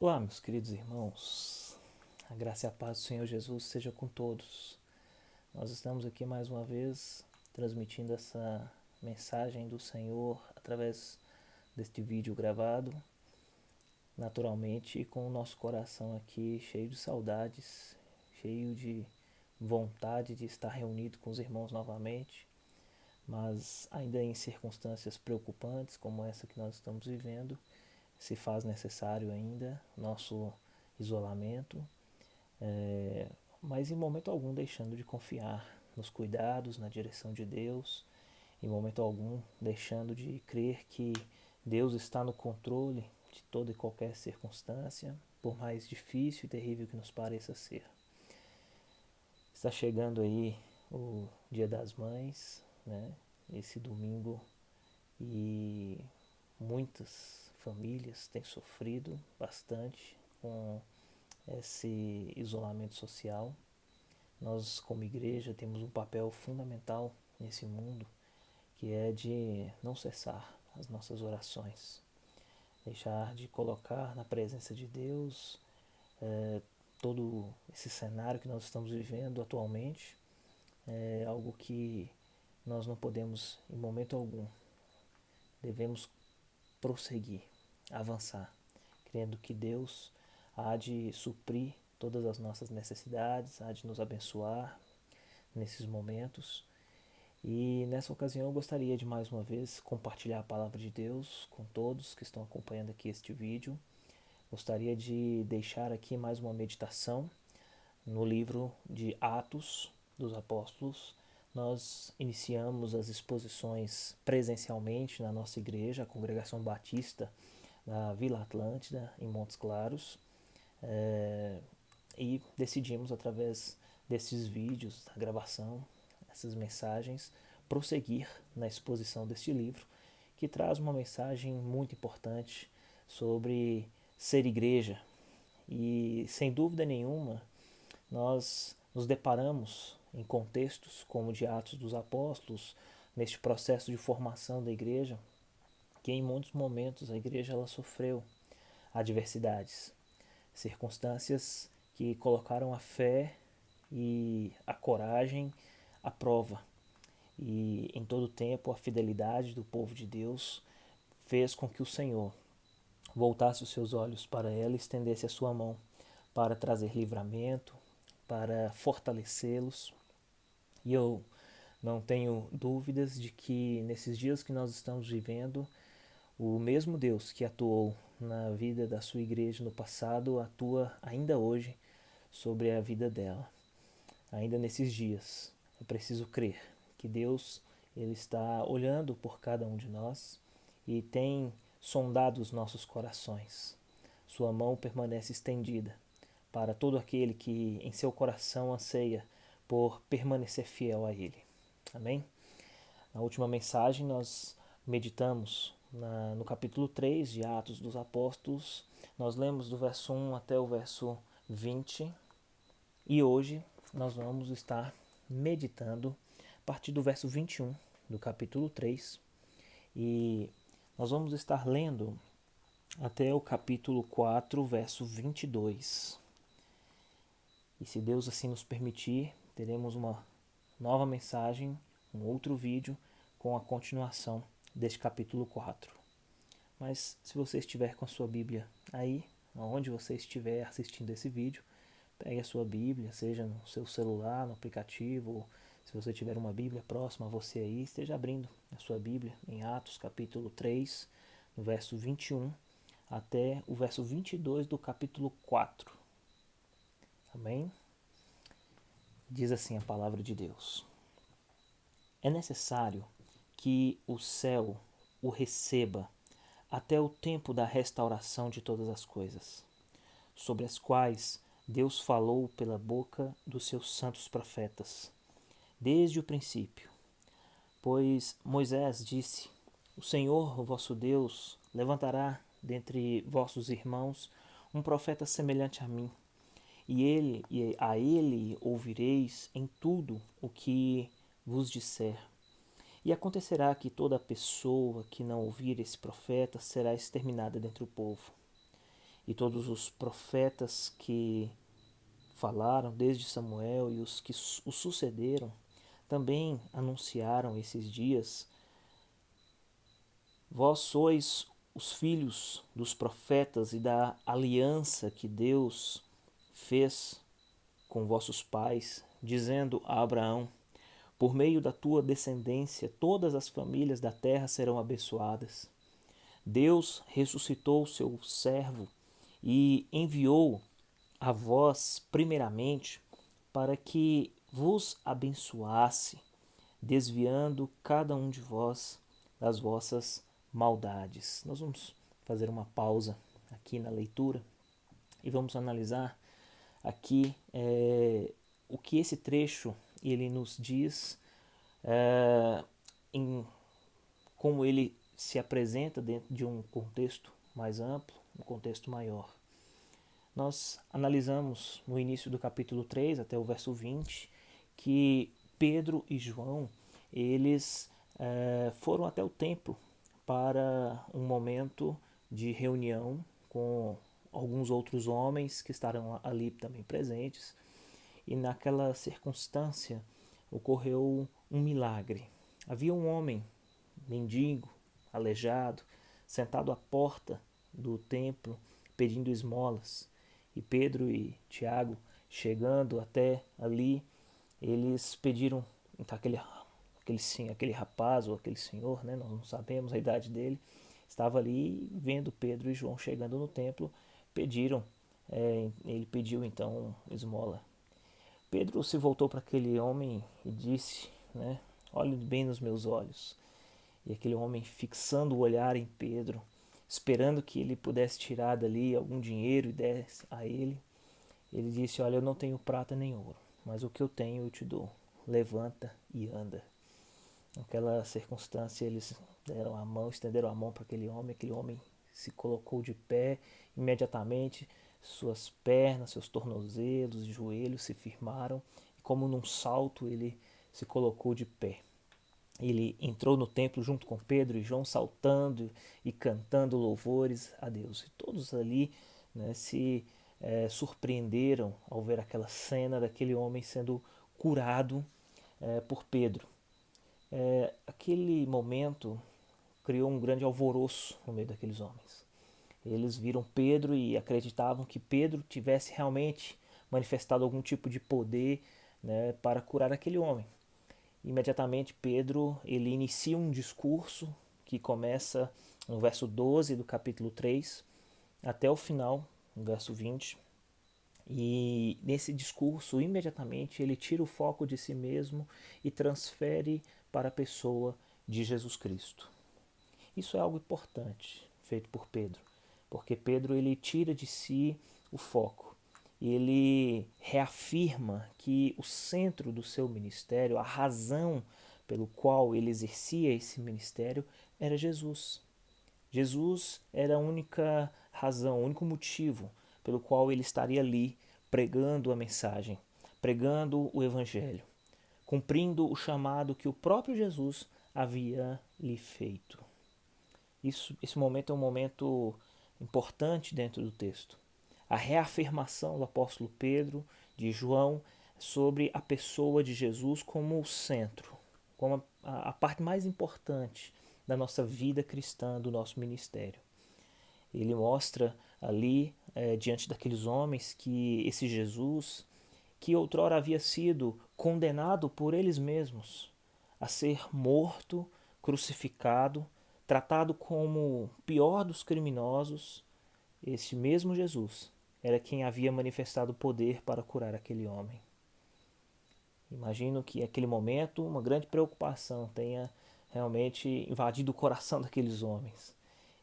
Olá, meus queridos irmãos, a graça e a paz do Senhor Jesus seja com todos. Nós estamos aqui mais uma vez transmitindo essa mensagem do Senhor através deste vídeo gravado, naturalmente com o nosso coração aqui cheio de saudades, cheio de vontade de estar reunido com os irmãos novamente, mas ainda em circunstâncias preocupantes como essa que nós estamos vivendo, se faz necessário ainda nosso isolamento, mas em momento algum deixando de confiar nos cuidados, na direção de Deus, em momento algum deixando de crer que Deus está no controle de toda e qualquer circunstância, por mais difícil e terrível que nos pareça ser. Está chegando aí o Dia das Mães, né? Esse domingo, e muitas famílias têm sofrido bastante com esse isolamento social. Nós, como igreja, temos um papel fundamental nesse mundo, que é de não cessar as nossas orações, deixar de colocar na presença de Deus todo esse cenário que nós estamos vivendo atualmente. É algo que nós não podemos, em momento algum, devemos prosseguir, avançar, crendo que Deus há de suprir todas as nossas necessidades, há de nos abençoar nesses momentos. E nessa ocasião eu gostaria de mais uma vez compartilhar a palavra de Deus com todos que estão acompanhando aqui este vídeo. Gostaria de deixar aqui mais uma meditação no livro de Atos dos Apóstolos. Nós iniciamos as exposições presencialmente na nossa igreja, a Congregação Batista da Vila Atlântida, em Montes Claros, e decidimos, através desses vídeos, da gravação, essas mensagens, prosseguir na exposição deste livro, que traz uma mensagem muito importante sobre ser igreja. E, sem dúvida nenhuma, nós nos deparamos em contextos como o de Atos dos Apóstolos, neste processo de formação da igreja, que em muitos momentos a igreja ela sofreu adversidades, circunstâncias que colocaram a fé e a coragem à prova. E em todo tempo a fidelidade do povo de Deus fez com que o Senhor voltasse os seus olhos para ela e estendesse a sua mão para trazer livramento, para fortalecê-los. E eu não tenho dúvidas de que nesses dias que nós estamos vivendo, o mesmo Deus que atuou na vida da sua igreja no passado atua ainda hoje sobre a vida dela. Ainda nesses dias, é preciso crer que Deus ele está olhando por cada um de nós e tem sondado os nossos corações. Sua mão permanece estendida para todo aquele que em seu coração anseia por permanecer fiel a Ele. Amém? Na última mensagem nós meditamos no capítulo 3 de Atos dos Apóstolos. Nós lemos do verso 1 até o verso 20 e hoje nós vamos estar meditando a partir do verso 21 do capítulo 3 e nós vamos estar lendo até o capítulo 4, verso 22. E se Deus assim nos permitir, teremos uma nova mensagem, um outro vídeo com a continuação deste capítulo 4. Mas se você estiver com a sua Bíblia aí, onde você estiver assistindo esse vídeo, pegue a sua Bíblia, seja no seu celular, no aplicativo, ou se você tiver uma Bíblia próxima a você aí, esteja abrindo a sua Bíblia em Atos capítulo 3, no verso 21 até o verso 22 do capítulo 4. Amém? Diz assim a palavra de Deus: é necessário que o céu o receba até o tempo da restauração de todas as coisas, sobre as quais Deus falou pela boca dos seus santos profetas, desde o princípio. Pois Moisés disse: o Senhor, o vosso Deus, levantará dentre vossos irmãos um profeta semelhante a mim, e a ele ouvireis em tudo o que vos disser. E acontecerá que toda pessoa que não ouvir esse profeta será exterminada dentre o povo. e todos os profetas que falaram desde Samuel e os que o sucederam também anunciaram esses dias. Vós sois os filhos dos profetas e da aliança que Deus fez com vossos pais, dizendo a Abraão: por meio da tua descendência, todas as famílias da terra serão abençoadas. Deus ressuscitou o seu servo e enviou a vós, primeiramente, para que vos abençoasse, desviando cada um de vós das vossas maldades. Nós vamos fazer uma pausa aqui na leitura e vamos analisar aqui o que esse trecho ele nos diz, em como ele se apresenta dentro de um contexto mais amplo, um contexto maior. Nós analisamos no início do capítulo 3 até o verso 20 que Pedro e João eles foram até o templo para um momento de reunião com alguns outros homens que estavam ali também presentes, e naquela circunstância ocorreu um milagre. Havia um homem mendigo, aleijado, sentado à porta do templo pedindo esmolas, e Pedro e Tiago, chegando até ali, eles pediram, então aquele rapaz ou aquele senhor, né, nós não sabemos a idade dele, estava ali vendo Pedro e João chegando no templo, ele pediu então esmola. Pedro se voltou para aquele homem e disse, né, olhe bem nos meus olhos. E aquele homem, fixando o olhar em Pedro, esperando que ele pudesse tirar dali algum dinheiro e desse a ele, ele disse: olha, eu não tenho prata nem ouro, mas o que eu tenho eu te dou. Levanta e anda. Naquela circunstância, eles estenderam a mão para aquele homem se colocou de pé, imediatamente suas pernas, seus tornozelos e joelhos se firmaram, e como num salto ele se colocou de pé. Ele entrou no templo junto com Pedro e João, saltando e cantando louvores a Deus. E todos ali, né, se surpreenderam ao ver aquela cena daquele homem sendo curado por Pedro. Aquele momento criou um grande alvoroço no meio daqueles homens. Eles viram Pedro e acreditavam que Pedro tivesse realmente manifestado algum tipo de poder, né, para curar aquele homem. Imediatamente Pedro ele inicia um discurso que começa no verso 12 do capítulo 3 até o final, no verso 20. E nesse discurso, imediatamente, ele tira o foco de si mesmo e transfere para a pessoa de Jesus Cristo. Isso é algo importante feito por Pedro, porque Pedro ele tira de si o foco. Ele reafirma que o centro do seu ministério, a razão pelo qual ele exercia esse ministério, era Jesus. Jesus era a única razão, o único motivo pelo qual ele estaria ali pregando a mensagem, pregando o evangelho, cumprindo o chamado que o próprio Jesus havia lhe feito. Esse momento é um momento importante dentro do texto. A reafirmação do apóstolo Pedro, de João, sobre a pessoa de Jesus como o centro, como a parte mais importante da nossa vida cristã, do nosso ministério. Ele mostra ali, diante daqueles homens, que esse Jesus, que outrora havia sido condenado por eles mesmos a ser morto, crucificado, tratado como o pior dos criminosos, esse mesmo Jesus era quem havia manifestado poder para curar aquele homem. Imagino que naquele momento uma grande preocupação tenha realmente invadido o coração daqueles homens,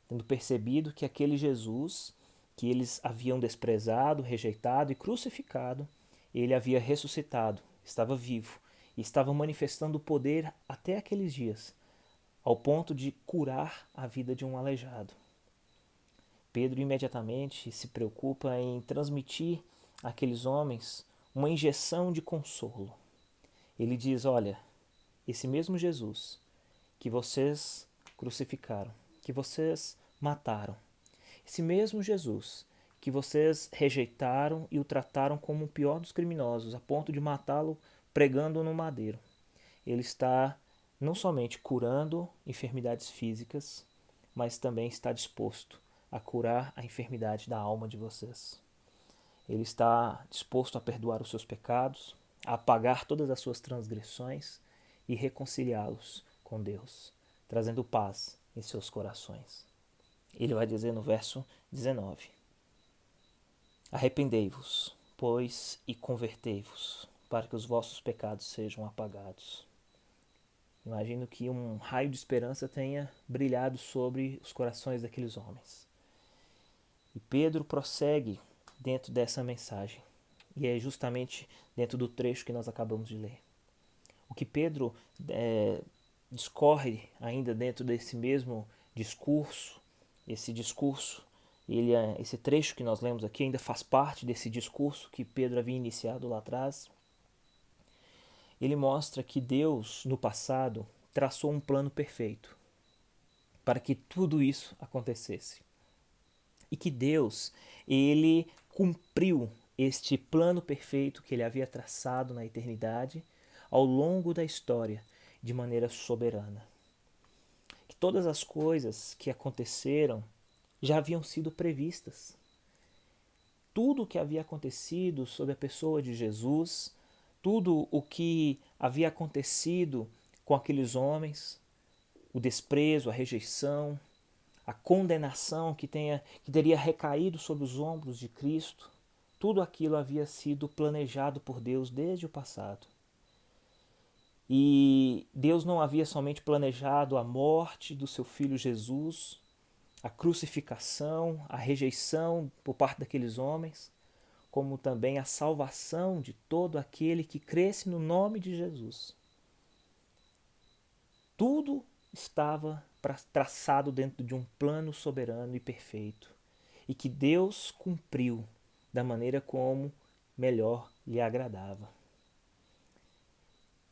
tendo percebido que aquele Jesus que eles haviam desprezado, rejeitado e crucificado, ele havia ressuscitado, estava vivo e estava manifestando poder até aqueles dias, ao ponto de curar a vida de um aleijado. Pedro imediatamente se preocupa em transmitir àqueles homens uma injeção de consolo. Ele diz: olha, esse mesmo Jesus que vocês crucificaram, que vocês mataram, esse mesmo Jesus porque vocês rejeitaram e o trataram como o pior dos criminosos, a ponto de matá-lo pregando-o no madeiro. Ele está não somente curando enfermidades físicas, mas também está disposto a curar a enfermidade da alma de vocês. Ele está disposto a perdoar os seus pecados, a apagar todas as suas transgressões e reconciliá-los com Deus, trazendo paz em seus corações. Ele vai dizer no verso 19: Arrependei-vos, pois, e convertei-vos, para que os vossos pecados sejam apagados. Imagino que um raio de esperança tenha brilhado sobre os corações daqueles homens. E Pedro prossegue dentro dessa mensagem. E é justamente dentro do trecho que nós acabamos de ler. O que Pedro discorre ainda dentro desse mesmo discurso, esse trecho que nós lemos aqui ainda faz parte desse discurso que Pedro havia iniciado lá atrás. Ele mostra que Deus, no passado, traçou um plano perfeito para que tudo isso acontecesse. E que Deus, ele cumpriu este plano perfeito que ele havia traçado na eternidade ao longo da história de maneira soberana. Que todas as coisas que aconteceram já haviam sido previstas. Tudo o que havia acontecido sob a pessoa de Jesus, tudo o que havia acontecido com aqueles homens, o desprezo, a rejeição, a condenação que teria recaído sobre os ombros de Cristo, tudo aquilo havia sido planejado por Deus desde o passado. E Deus não havia somente planejado a morte do seu filho Jesus, a crucificação, a rejeição por parte daqueles homens, como também a salvação de todo aquele que cresce no nome de Jesus. Tudo estava traçado dentro de um plano soberano e perfeito, e que Deus cumpriu da maneira como melhor lhe agradava.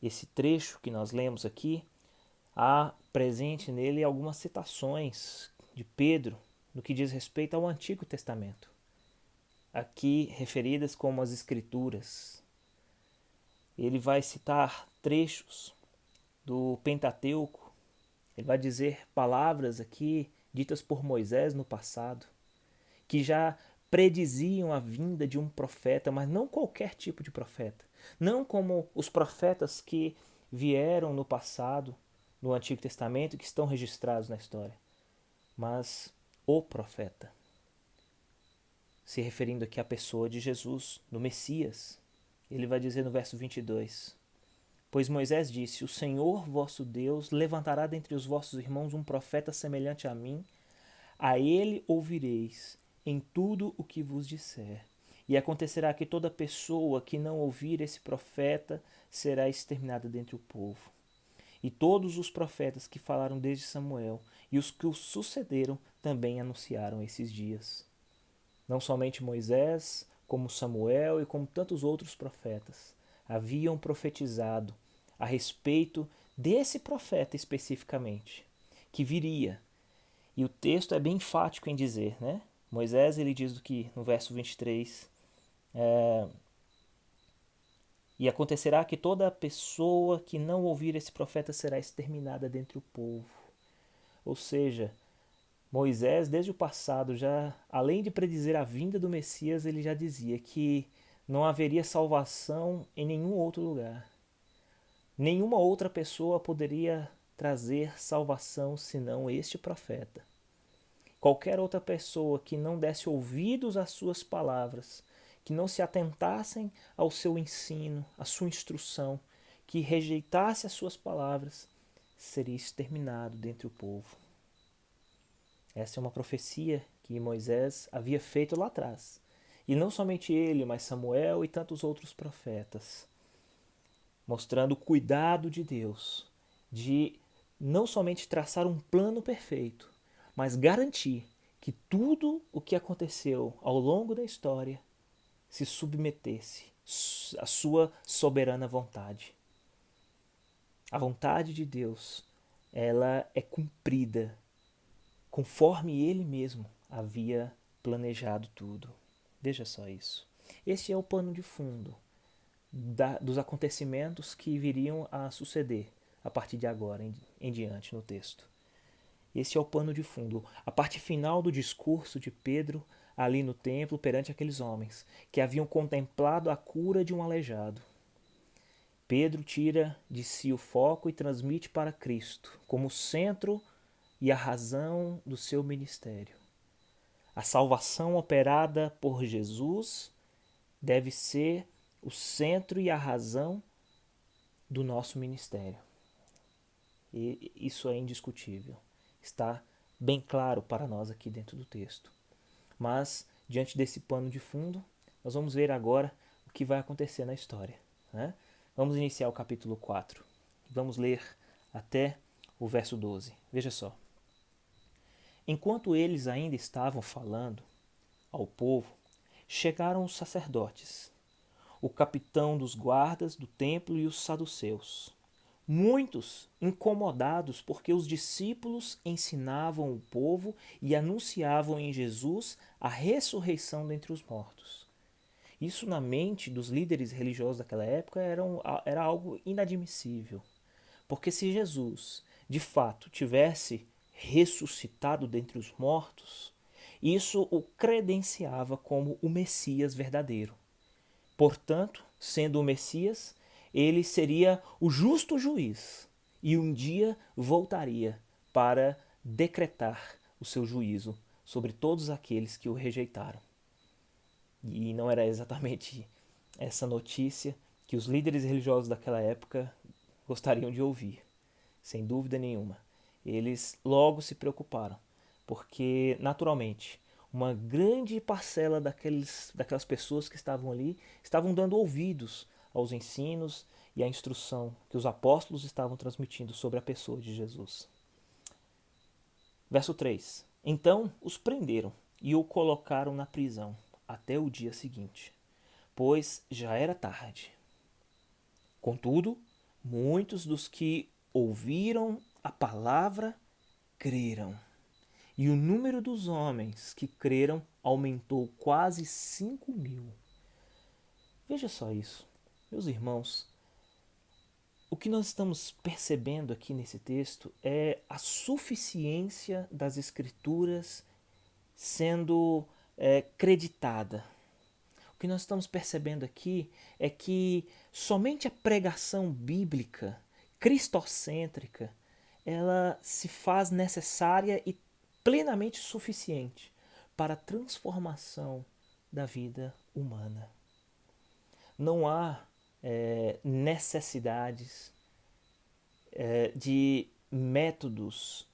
Esse trecho que nós lemos aqui, há presente nele algumas citações de Pedro no que diz respeito ao Antigo Testamento, aqui referidas como as Escrituras. Ele vai citar trechos do Pentateuco. Ele vai dizer palavras aqui ditas por Moisés no passado, que já prediziam a vinda de um profeta, mas não qualquer tipo de profeta. Não como os profetas que vieram no passado, no Antigo Testamento, que estão registrados na história, mas o profeta. Se referindo aqui à pessoa de Jesus, no Messias. Ele vai dizer no verso 22: Pois Moisés disse: O Senhor vosso Deus levantará dentre os vossos irmãos um profeta semelhante a mim, a ele ouvireis em tudo o que vos disser. E acontecerá que toda pessoa que não ouvir esse profeta será exterminada dentre o povo. E todos os profetas que falaram desde Samuel e os que o sucederam também anunciaram esses dias. Não somente Moisés, como Samuel e como tantos outros profetas haviam profetizado a respeito desse profeta especificamente, que viria. E o texto é bem enfático em dizer, né? Moisés, ele diz que no verso 23, e acontecerá que toda pessoa que não ouvir esse profeta será exterminada dentre o povo. Ou seja, Moisés, desde o passado, já além de predizer a vinda do Messias, ele já dizia que não haveria salvação em nenhum outro lugar. Nenhuma outra pessoa poderia trazer salvação senão este profeta. Qualquer outra pessoa que não desse ouvidos às suas palavras, que não se atentassem ao seu ensino, à sua instrução, que rejeitasse as suas palavras, seria exterminado dentre o povo. Essa é uma profecia que Moisés havia feito lá atrás. E não somente ele, mas Samuel e tantos outros profetas, mostrando o cuidado de Deus de não somente traçar um plano perfeito, mas garantir que tudo o que aconteceu ao longo da história se submetesse à sua soberana vontade. A vontade de Deus, ela é cumprida conforme ele mesmo havia planejado tudo. Veja só isso. Este é o pano de fundo dos acontecimentos que viriam a suceder a partir de agora em diante no texto. Esse é o pano de fundo, a parte final do discurso de Pedro ali no templo perante aqueles homens que haviam contemplado a cura de um aleijado. Pedro tira de si o foco e transmite para Cristo como centro e a razão do seu ministério. A salvação operada por Jesus deve ser o centro e a razão do nosso ministério. E isso é indiscutível. Está bem claro para nós aqui dentro do texto. Mas, diante desse pano de fundo, nós vamos ver agora o que vai acontecer na história, né? Vamos iniciar o capítulo 4. Vamos ler até o verso 12. Veja só. Enquanto eles ainda estavam falando ao povo, chegaram os sacerdotes, o capitão dos guardas do templo e os saduceus. Muitos incomodados porque os discípulos ensinavam o povo e anunciavam em Jesus a ressurreição dentre os mortos. Isso na mente dos líderes religiosos daquela época era algo inadmissível. Porque se Jesus, de fato, tivesse ressuscitado dentre os mortos, isso o credenciava como o Messias verdadeiro. Portanto, sendo o Messias, ele seria o justo juiz e um dia voltaria para decretar o seu juízo sobre todos aqueles que o rejeitaram. E não era exatamente essa notícia que os líderes religiosos daquela época gostariam de ouvir, sem dúvida nenhuma. Eles logo se preocuparam, porque, naturalmente, uma grande parcela daquelas pessoas que estavam ali estavam dando ouvidos aos ensinos e à instrução que os apóstolos estavam transmitindo sobre a pessoa de Jesus. Verso 3. Então os prenderam e o colocaram na prisão até o dia seguinte, pois já era tarde. Contudo, muitos dos que ouviram a palavra creram. E o número dos homens que creram aumentou quase 5.000. Veja só isso. Meus irmãos, o que nós estamos percebendo aqui nesse texto é a suficiência das Escrituras sendo creditada. O que nós estamos percebendo aqui é que somente a pregação bíblica, cristocêntrica, ela se faz necessária e plenamente suficiente para a transformação da vida humana. Não há necessidades de métodos,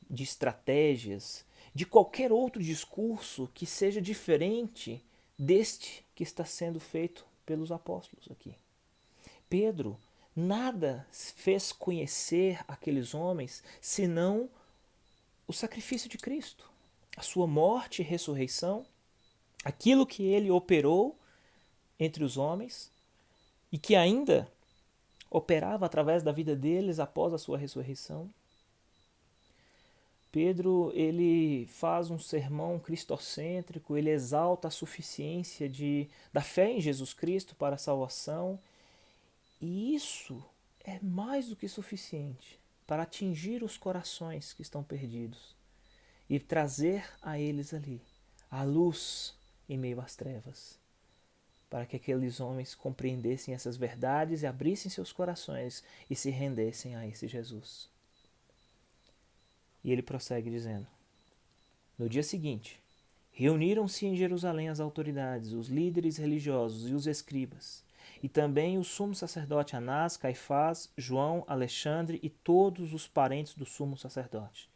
de estratégias, de qualquer outro discurso que seja diferente deste que está sendo feito pelos apóstolos aqui. Pedro nada fez conhecer aqueles homens senão o sacrifício de Cristo, a sua morte e ressurreição, aquilo que ele operou entre os homens e que ainda operava através da vida deles após a sua ressurreição. Pedro, ele faz um sermão cristocêntrico, ele exalta a suficiência da fé em Jesus Cristo para a salvação, e isso é mais do que suficiente para atingir os corações que estão perdidos e trazer a eles ali a luz em meio às trevas, para que aqueles homens compreendessem essas verdades e abrissem seus corações e se rendessem a esse Jesus. E ele prossegue dizendo: no dia seguinte, reuniram-se em Jerusalém as autoridades, os líderes religiosos e os escribas, e também o sumo sacerdote Anás, Caifás, João, Alexandre e todos os parentes do sumo sacerdote.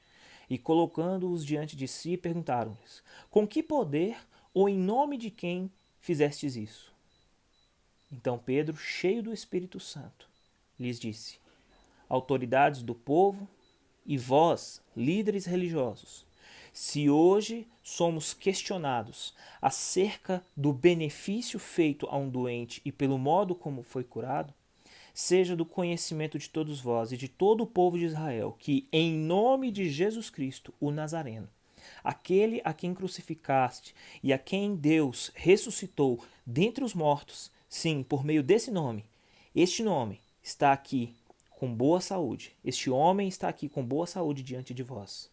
E colocando-os diante de si, perguntaram-lhes: com que poder ou em nome de quem fizestes isso? Então Pedro, cheio do Espírito Santo, lhes disse: autoridades do povo e vós, líderes religiosos, se hoje somos questionados acerca do benefício feito a um doente e pelo modo como foi curado, seja do conhecimento de todos vós e de todo o povo de Israel que, em nome de Jesus Cristo, o Nazareno, aquele a quem crucificaste e a quem Deus ressuscitou dentre os mortos, sim, por meio desse nome, este nome está aqui com boa saúde. Este homem está aqui com boa saúde diante de vós.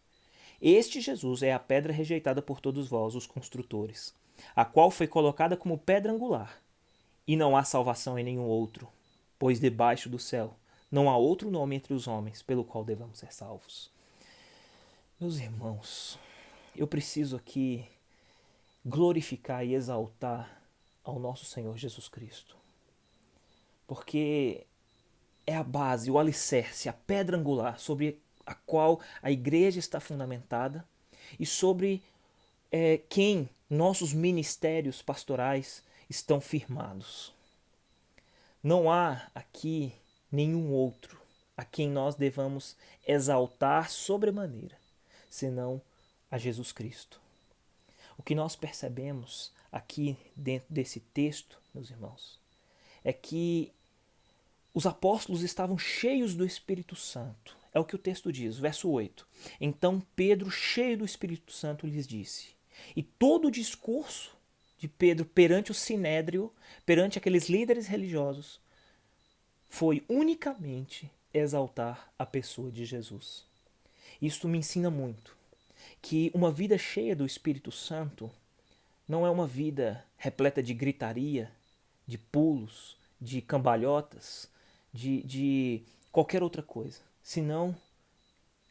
Este Jesus é a pedra rejeitada por todos vós, os construtores, a qual foi colocada como pedra angular. E não há salvação em nenhum outro, pois debaixo do céu não há outro nome entre os homens pelo qual devamos ser salvos. Meus irmãos, eu preciso aqui glorificar e exaltar ao nosso Senhor Jesus Cristo, porque é a base, o alicerce, a pedra angular sobre a qual a igreja está fundamentada e sobre quem nossos ministérios pastorais estão firmados. Não há aqui nenhum outro a quem nós devamos exaltar sobremaneira, senão a Jesus Cristo. O que nós percebemos aqui dentro desse texto, meus irmãos, é que os apóstolos estavam cheios do Espírito Santo. É o que o texto diz, verso 8. Então Pedro, cheio do Espírito Santo, lhes disse. E todo o discurso de Pedro perante o sinédrio, perante aqueles líderes religiosos, foi unicamente exaltar a pessoa de Jesus. Isso me ensina muito, que uma vida cheia do Espírito Santo não é uma vida repleta de gritaria, de pulos, de cambalhotas, de qualquer outra coisa, senão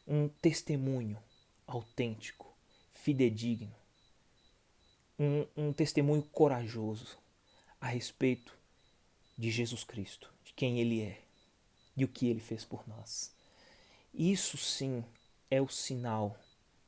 um testemunho autêntico, fidedigno, um testemunho corajoso a respeito de Jesus Cristo, de quem Ele é e o que Ele fez por nós. Isso sim é o sinal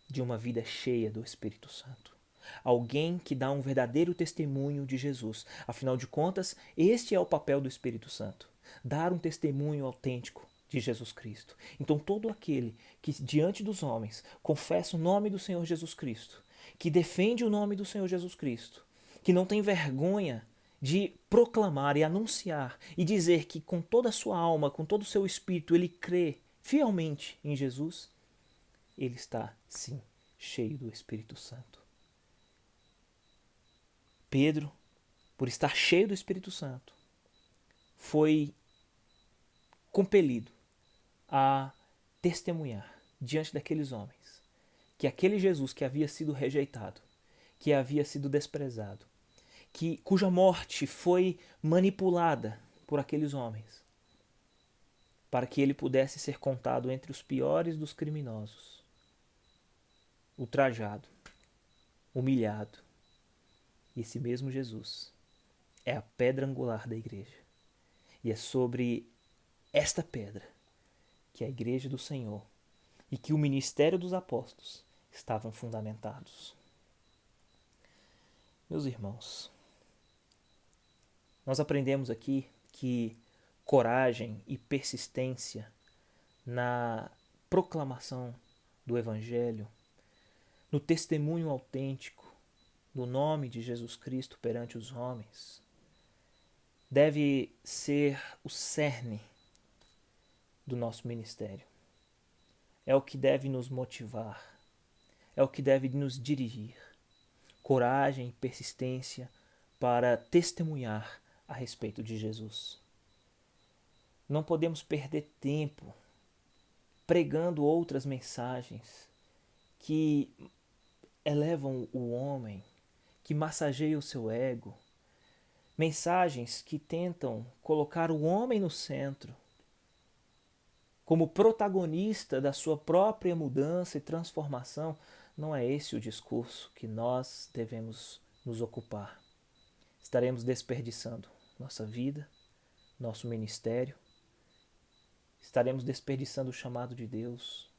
de uma vida cheia do Espírito Santo. Alguém que dá um verdadeiro testemunho de Jesus. Afinal de contas, este é o papel do Espírito Santo. Dar um testemunho autêntico de Jesus Cristo. Então todo aquele que diante dos homens confessa o nome do Senhor Jesus Cristo, que defende o nome do Senhor Jesus Cristo, que não tem vergonha de proclamar e anunciar e dizer que com toda a sua alma, com todo o seu espírito, ele crê fielmente em Jesus, ele está, sim, cheio do Espírito Santo. Pedro, por estar cheio do Espírito Santo, foi compelido a testemunhar diante daqueles homens que aquele Jesus que havia sido rejeitado, que havia sido desprezado, cuja morte foi manipulada por aqueles homens, para que ele pudesse ser contado entre os piores dos criminosos, ultrajado, humilhado. E esse mesmo Jesus é a pedra angular da igreja. E é sobre esta pedra que a igreja do Senhor e que o ministério dos apóstolos estavam fundamentados. Meus irmãos, nós aprendemos aqui que coragem e persistência na proclamação do Evangelho, no testemunho autêntico do nome de Jesus Cristo perante os homens, deve ser o cerne do nosso ministério. É o que deve nos motivar, é o que deve nos dirigir. Coragem e persistência para testemunhar a respeito de Jesus. Não podemos perder tempo pregando outras mensagens que elevam o homem, que massageiam o seu ego, mensagens que tentam colocar o homem no centro, como protagonista da sua própria mudança e transformação. Não é esse o discurso que nós devemos nos ocupar. Estaremos desperdiçando nossa vida, nosso ministério, estaremos desperdiçando o chamado de Deus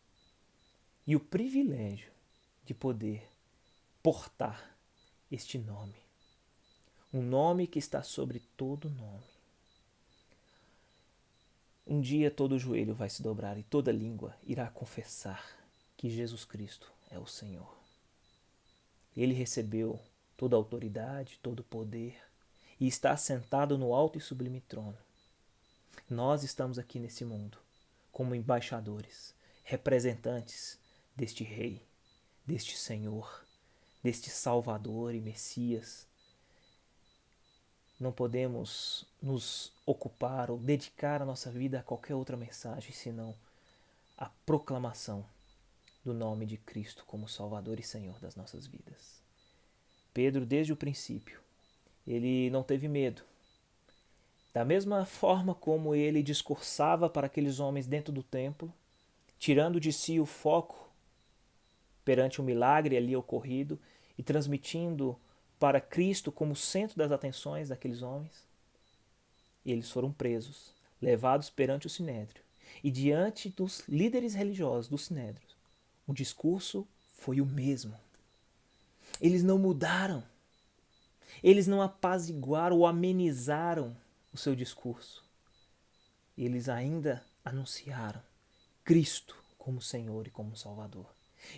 e o privilégio de poder portar este nome. Um nome que está sobre todo nome. Um dia todo joelho vai se dobrar e toda língua irá confessar que Jesus Cristo é o Senhor. Ele recebeu toda a autoridade, todo o poder e está assentado no alto e sublime trono. Nós estamos aqui nesse mundo como embaixadores, representantes deste Rei, deste Senhor, deste Salvador e Messias. Não podemos nos ocupar ou dedicar a nossa vida a qualquer outra mensagem senão a proclamação do nome de Cristo como Salvador e Senhor das nossas vidas. Pedro, desde o princípio, ele não teve medo. Da mesma forma como ele discursava para aqueles homens dentro do templo, tirando de si o foco perante o milagre ali ocorrido e transmitindo para Cristo como centro das atenções daqueles homens, eles foram presos, levados perante o Sinédrio. E diante dos líderes religiosos do Sinédrio, o discurso foi o mesmo. Eles não mudaram. Eles não apaziguaram ou amenizaram o seu discurso. Eles ainda anunciaram Cristo como Senhor e como Salvador.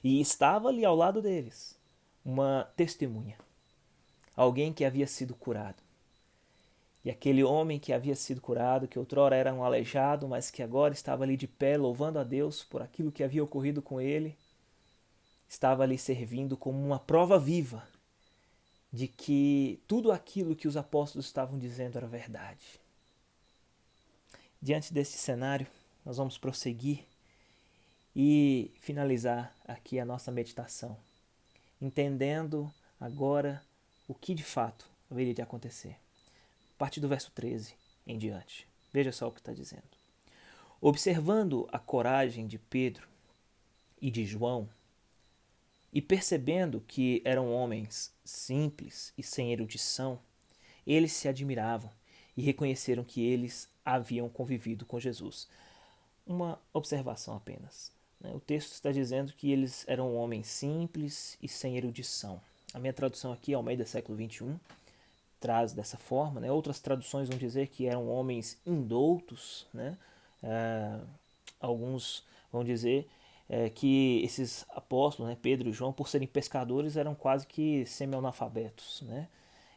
E estava ali ao lado deles uma testemunha, alguém que havia sido curado. E aquele homem que havia sido curado, que outrora era um aleijado, mas que agora estava ali de pé, louvando a Deus por aquilo que havia ocorrido com ele, estava ali servindo como uma prova viva de que tudo aquilo que os apóstolos estavam dizendo era verdade. Diante deste cenário, nós vamos prosseguir e finalizar aqui a nossa meditação, entendendo agora o que de fato haveria de acontecer. A partir do verso 13 em diante. Veja só o que está dizendo. Observando a coragem de Pedro e de João, e percebendo que eram homens simples e sem erudição, eles se admiravam e reconheceram que eles haviam convivido com Jesus. Uma observação apenas. O texto está dizendo que eles eram homens simples e sem erudição. A minha tradução aqui, Almeida século XXI, traz dessa forma. Outras traduções vão dizer que eram homens indoutos. Alguns vão dizer que esses apóstolos, Pedro e João, por serem pescadores, eram quase que semi-analfabetos.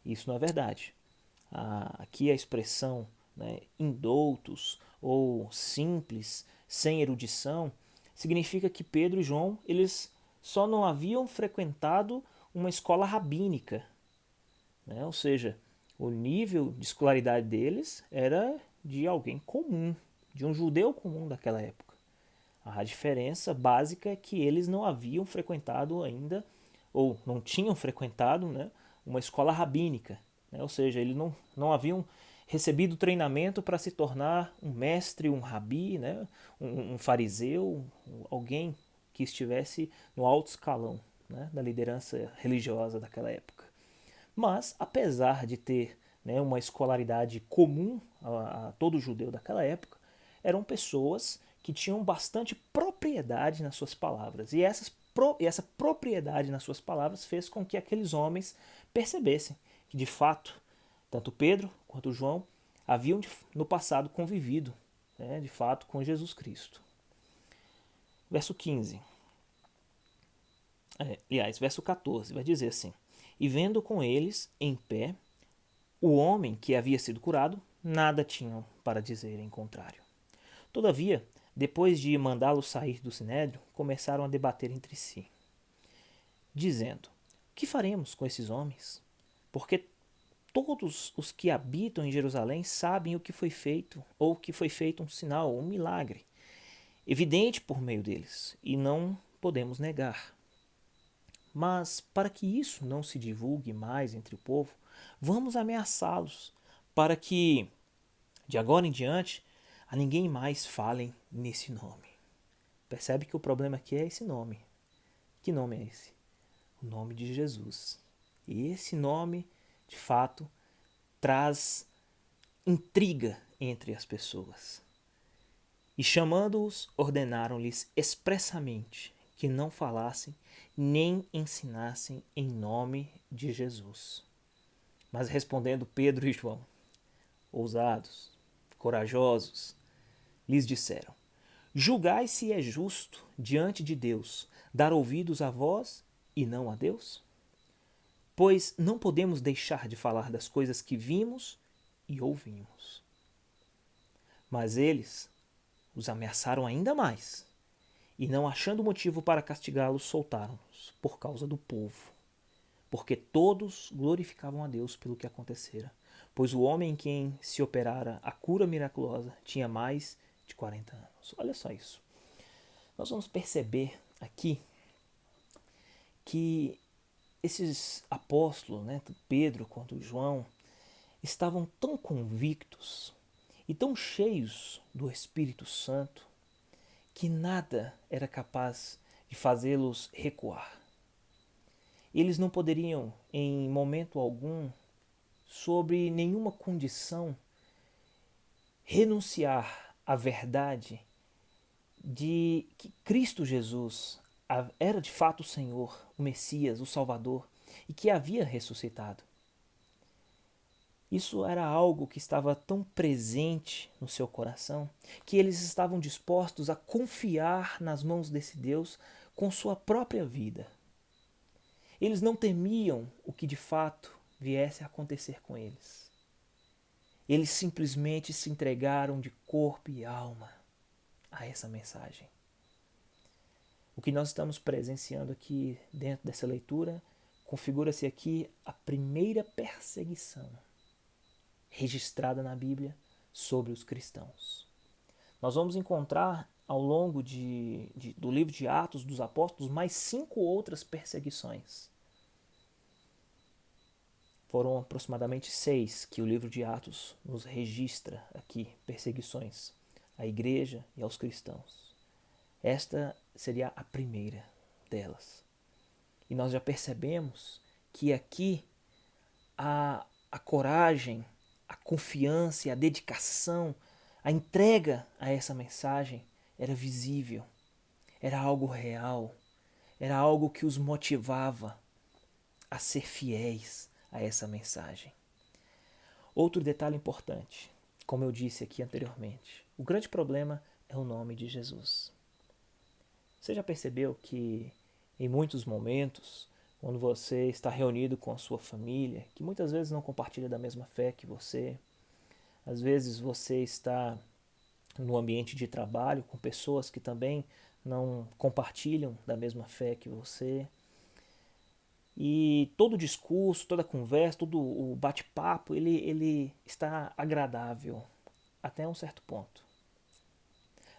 Isso não é verdade. Aqui a expressão indoutos ou simples, sem erudição, significa que Pedro e João eles só não haviam frequentado uma escola rabínica. Ou seja, o nível de escolaridade deles era de alguém comum, de um judeu comum daquela época. A diferença básica é que eles não haviam frequentado ainda, ou não tinham frequentado, uma escola rabínica. Ou seja, eles não haviam recebido treinamento para se tornar um mestre, um rabi, um fariseu, alguém que estivesse no alto escalão da liderança religiosa daquela época. Mas, apesar de ter uma escolaridade comum a todo judeu daquela época, eram pessoas que tinham bastante propriedade nas suas palavras. E essa propriedade nas suas palavras fez com que aqueles homens percebessem que, de fato, tanto Pedro quanto João haviam no passado convivido, de fato, com Jesus Cristo. Verso 15. Verso 14, vai dizer assim: E vendo com eles, em pé, o homem que havia sido curado, nada tinham para dizer em contrário. Todavia, depois de mandá-lo sair do sinédrio, começaram a debater entre si, dizendo: Que faremos com esses homens? Porque todos os que habitam em Jerusalém sabem o que foi feito, ou que foi feito um sinal, um milagre, evidente por meio deles, e não podemos negar. Mas, para que isso não se divulgue mais entre o povo, vamos ameaçá-los, para que, de agora em diante, a ninguém mais falem nesse nome. Percebe que o problema aqui é esse nome. Que nome é esse? O nome de Jesus. E esse nome, de fato, traz intriga entre as pessoas. E chamando-os, ordenaram-lhes expressamente que não falassem nem ensinassem em nome de Jesus. Mas respondendo Pedro e João, ousados, corajosos, lhes disseram: Julgai se é justo diante de Deus dar ouvidos a vós e não a Deus? Pois não podemos deixar de falar das coisas que vimos e ouvimos. Mas eles os ameaçaram ainda mais E não achando motivo para castigá-los, soltaram-nos por causa do povo, porque todos glorificavam a Deus pelo que acontecera, pois o homem em quem se operara a cura miraculosa tinha mais de 40 anos. Olha só isso. Nós vamos perceber aqui que esses apóstolos, né, tanto Pedro quanto João, estavam tão convictos e tão cheios do Espírito Santo que nada era capaz de fazê-los recuar. Eles não poderiam, em momento algum, sob nenhuma condição, renunciar à verdade de que Cristo Jesus era de fato o Senhor, o Messias, o Salvador, e que havia ressuscitado. Isso era algo que estava tão presente no seu coração que eles estavam dispostos a confiar nas mãos desse Deus com sua própria vida. Eles não temiam o que de fato viesse a acontecer com eles. Eles simplesmente se entregaram de corpo e alma a essa mensagem. O que nós estamos presenciando aqui dentro dessa leitura configura-se aqui a primeira perseguição registrada na Bíblia sobre os cristãos. Nós vamos encontrar ao longo do livro de Atos dos Apóstolos mais 5 outras perseguições. Foram aproximadamente 6 que o livro de Atos nos registra aqui, perseguições à igreja e aos cristãos. Esta seria a primeira delas. E nós já percebemos que aqui a coragem, a confiança e a dedicação, a entrega a essa mensagem era visível, era algo real, era algo que os motivava a ser fiéis a essa mensagem. Outro detalhe importante, como eu disse aqui anteriormente, o grande problema é o nome de Jesus. Você já percebeu que em muitos momentos, quando você está reunido com a sua família, que muitas vezes não compartilha da mesma fé que você, às vezes você está no ambiente de trabalho com pessoas que também não compartilham da mesma fé que você, e todo o discurso, toda a conversa, todo o bate-papo, ele está agradável até um certo ponto.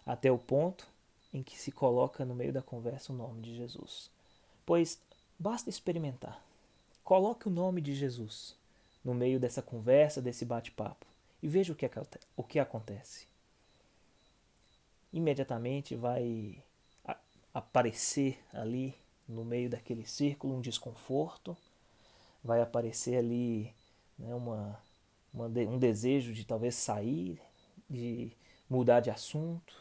Até o ponto em que se coloca no meio da conversa o nome de Jesus. Pois basta experimentar. Coloque o nome de Jesus no meio dessa conversa, desse bate-papo, e veja o que acontece. Imediatamente vai aparecer ali no meio daquele círculo um desconforto, vai aparecer ali, né, um desejo de talvez sair, de mudar de assunto.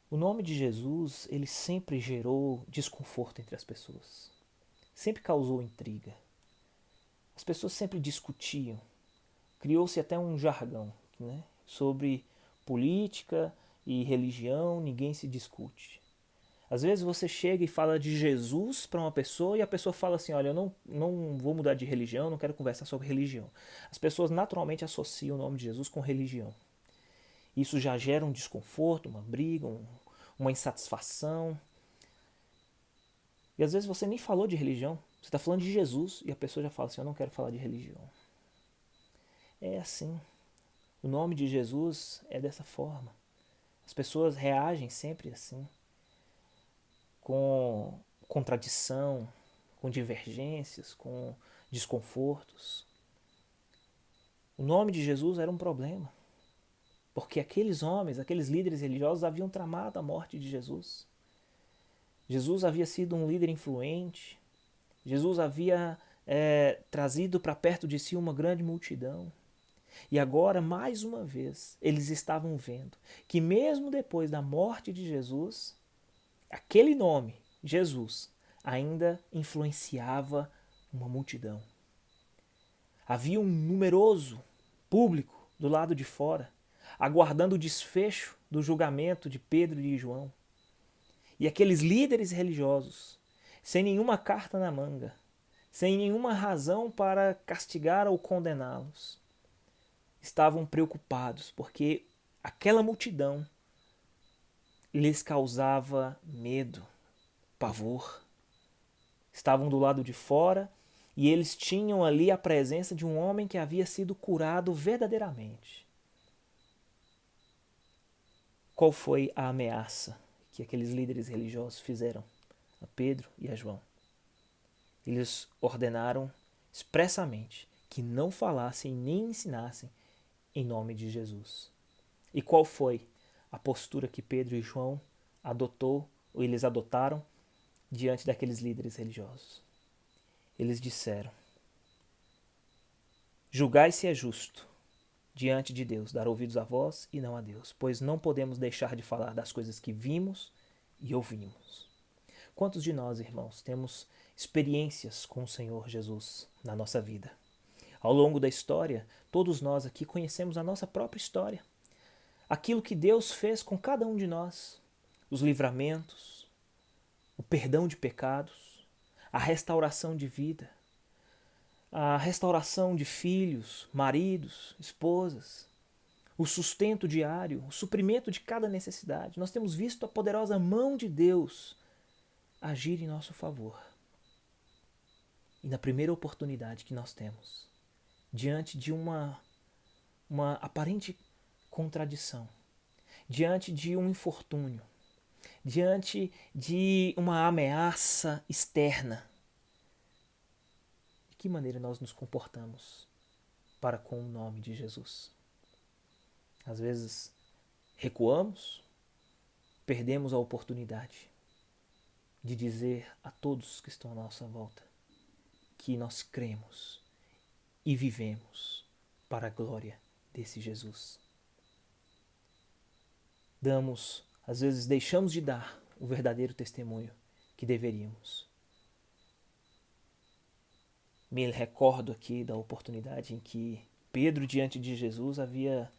O nome de Jesus, ele sempre gerou desconforto entre as pessoas, sempre causou intriga. As pessoas sempre discutiam, criou-se até um jargão, né, sobre política e religião, ninguém se discute. Às vezes você chega e fala de Jesus para uma pessoa e a pessoa fala assim, olha, eu não vou mudar de religião, não quero conversar sobre religião. As pessoas naturalmente associam o nome de Jesus com religião. Isso já gera um desconforto, uma briga, uma insatisfação. E às vezes você nem falou de religião, você está falando de Jesus e a pessoa já fala assim, eu não quero falar de religião. É assim. O nome de Jesus é dessa forma. As pessoas reagem sempre assim, com contradição, com divergências, com desconfortos. O nome de Jesus era um problema, porque aqueles homens, aqueles líderes religiosos haviam tramado a morte de Jesus. Jesus havia sido um líder influente, Jesus havia trazido para perto de si uma grande multidão. E agora, mais uma vez, eles estavam vendo que mesmo depois da morte de Jesus, aquele nome, Jesus, ainda influenciava uma multidão. Havia um numeroso público do lado de fora, aguardando o desfecho do julgamento de Pedro e de João. E aqueles líderes religiosos, sem nenhuma carta na manga, sem nenhuma razão para castigar ou condená-los, estavam preocupados, porque aquela multidão lhes causava medo, pavor. Estavam do lado de fora e eles tinham ali a presença de um homem que havia sido curado verdadeiramente. Qual foi a ameaça que aqueles líderes religiosos fizeram a Pedro e a João? Eles ordenaram expressamente que não falassem nem ensinassem em nome de Jesus. E qual foi a postura que Pedro e João eles adotaram diante daqueles líderes religiosos? Eles disseram: julgai se é justo diante de Deus dar ouvidos a vós e não a Deus, pois não podemos deixar de falar das coisas que vimos e ouvimos. Quantos de nós, irmãos, temos experiências com o Senhor Jesus na nossa vida? Ao longo da história, todos nós aqui conhecemos a nossa própria história. Aquilo que Deus fez com cada um de nós, os livramentos, o perdão de pecados, a restauração de vida, a restauração de filhos, maridos, esposas, o sustento diário, o suprimento de cada necessidade. Nós temos visto a poderosa mão de Deus agir em nosso favor. E na primeira oportunidade que nós temos, diante de uma aparente contradição, diante de um infortúnio, diante de uma ameaça externa, de que maneira nós nos comportamos para com o nome de Jesus? Às vezes recuamos, perdemos a oportunidade de dizer a todos que estão à nossa volta que nós cremos e vivemos para a glória desse Jesus. Às vezes deixamos de dar o verdadeiro testemunho que deveríamos. Me recordo aqui da oportunidade em que Pedro, diante de Jesus, havia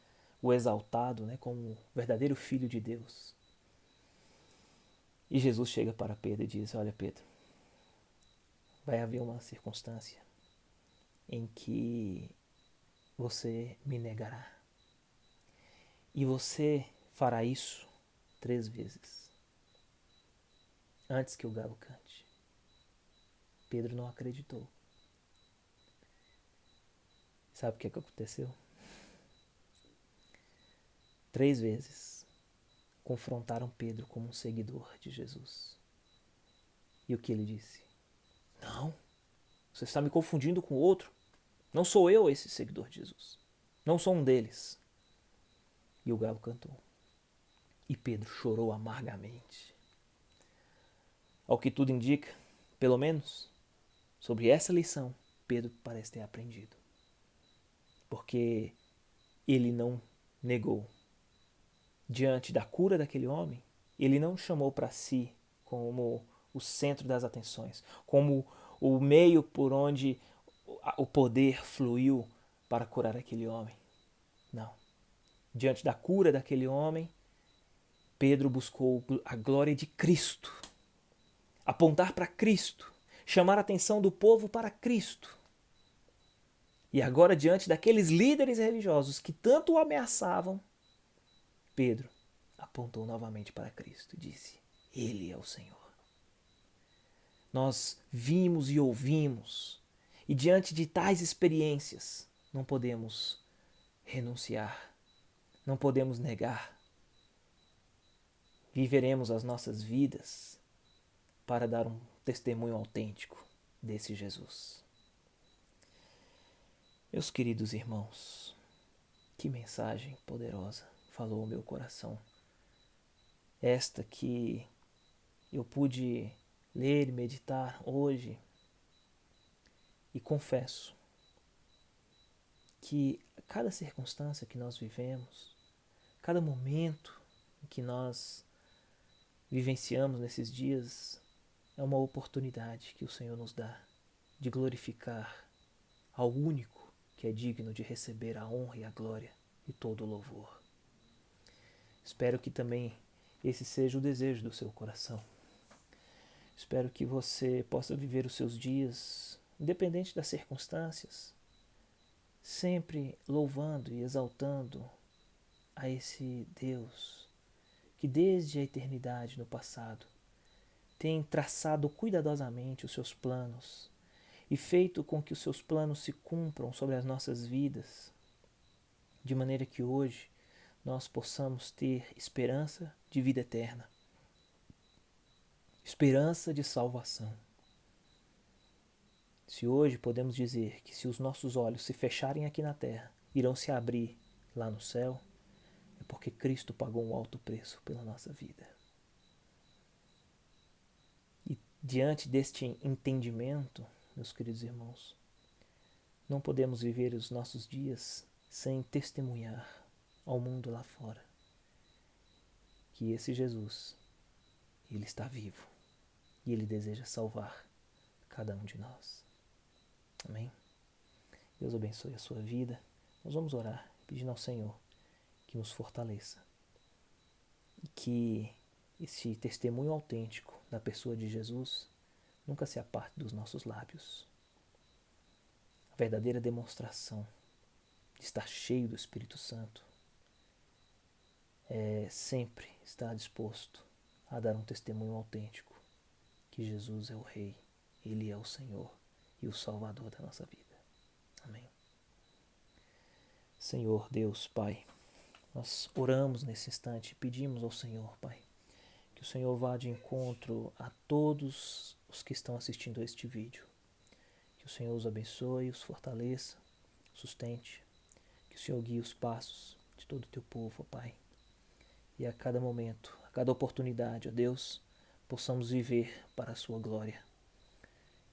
o exaltado, como o verdadeiro Filho de Deus. E Jesus chega para Pedro e diz: olha, Pedro, vai haver uma circunstância em que você me negará. E você fará isso 3 vezes antes que o galo cante. Pedro não acreditou. Sabe o que aconteceu? 3 vezes confrontaram Pedro como um seguidor de Jesus. E o que ele disse? Não, você está me confundindo com outro. Não sou eu esse seguidor de Jesus. Não sou um deles. E o galo cantou. E Pedro chorou amargamente. Ao que tudo indica, pelo menos, sobre essa lição, Pedro parece ter aprendido. Porque ele não negou. Diante da cura daquele homem, ele não chamou para si como o centro das atenções, como o meio por onde o poder fluiu para curar aquele homem. Não. Diante da cura daquele homem, Pedro buscou a glória de Cristo, apontar para Cristo, chamar a atenção do povo para Cristo. E agora, diante daqueles líderes religiosos que tanto o ameaçavam, Pedro apontou novamente para Cristo e disse: Ele é o Senhor. Nós vimos e ouvimos, e diante de tais experiências, não podemos renunciar, não podemos negar. Viveremos as nossas vidas para dar um testemunho autêntico desse Jesus. Meus queridos irmãos, que mensagem poderosa falou ao meu coração. Esta que eu pude ler e meditar hoje, e confesso que cada circunstância que nós vivemos, cada momento em que nós vivenciamos nesses dias, é uma oportunidade que o Senhor nos dá de glorificar ao único que é digno de receber a honra e a glória e todo o louvor. Espero que também esse seja o desejo do seu coração. Espero que você possa viver os seus dias, independente das circunstâncias, sempre louvando e exaltando a esse Deus que desde a eternidade no passado tem traçado cuidadosamente os seus planos e feito com que os seus planos se cumpram sobre as nossas vidas, de maneira que hoje nós possamos ter esperança de vida eterna, esperança de salvação. Se hoje podemos dizer que se os nossos olhos se fecharem aqui na terra, irão se abrir lá no céu, é porque Cristo pagou um alto preço pela nossa vida. E diante deste entendimento, meus queridos irmãos, não podemos viver os nossos dias sem testemunhar ao mundo lá fora que esse Jesus, ele está vivo e ele deseja salvar cada um de nós. Amém? Deus abençoe a sua vida. Nós vamos orar pedindo ao Senhor que nos fortaleça e que esse testemunho autêntico da pessoa de Jesus nunca se aparte dos nossos lábios. A verdadeira demonstração de estar cheio do Espírito Santo é sempre estar disposto a dar um testemunho autêntico que Jesus é o Rei, Ele é o Senhor e o Salvador da nossa vida. Amém. Senhor Deus, Pai, nós oramos nesse instante e pedimos ao Senhor, Pai, que o Senhor vá de encontro a todos os que estão assistindo a este vídeo. Que o Senhor os abençoe, os fortaleça, sustente. Que o Senhor guie os passos de todo o teu povo, ó Pai. E a cada momento, a cada oportunidade, ó Deus, possamos viver para a sua glória.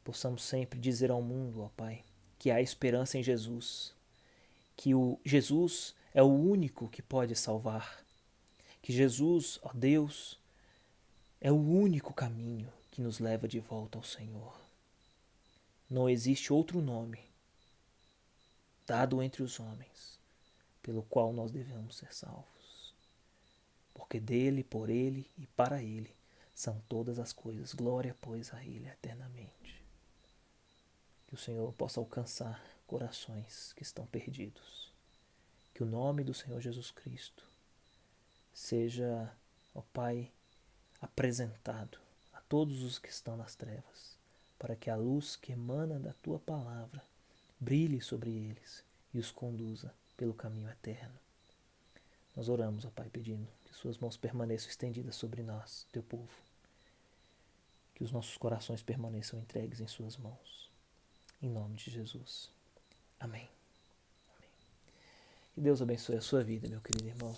Possamos sempre dizer ao mundo, ó Pai, que há esperança em Jesus. Que o Jesus é o único que pode salvar. Que Jesus, ó Deus, é o único caminho que nos leva de volta ao Senhor. Não existe outro nome dado entre os homens pelo qual nós devemos ser salvos. Porque dele, por ele e para ele são todas as coisas. Glória, pois, a ele eternamente. Que o Senhor possa alcançar corações que estão perdidos. Que o nome do Senhor Jesus Cristo seja, ó Pai, apresentado a todos os que estão nas trevas, para que a luz que emana da Tua palavra brilhe sobre eles e os conduza pelo caminho eterno. Nós oramos, ó Pai, pedindo que Suas mãos permaneçam estendidas sobre nós, Teu povo, que os nossos corações permaneçam entregues em Suas mãos. Em nome de Jesus. Amém. Amém. Que Deus abençoe a sua vida, meu querido irmão.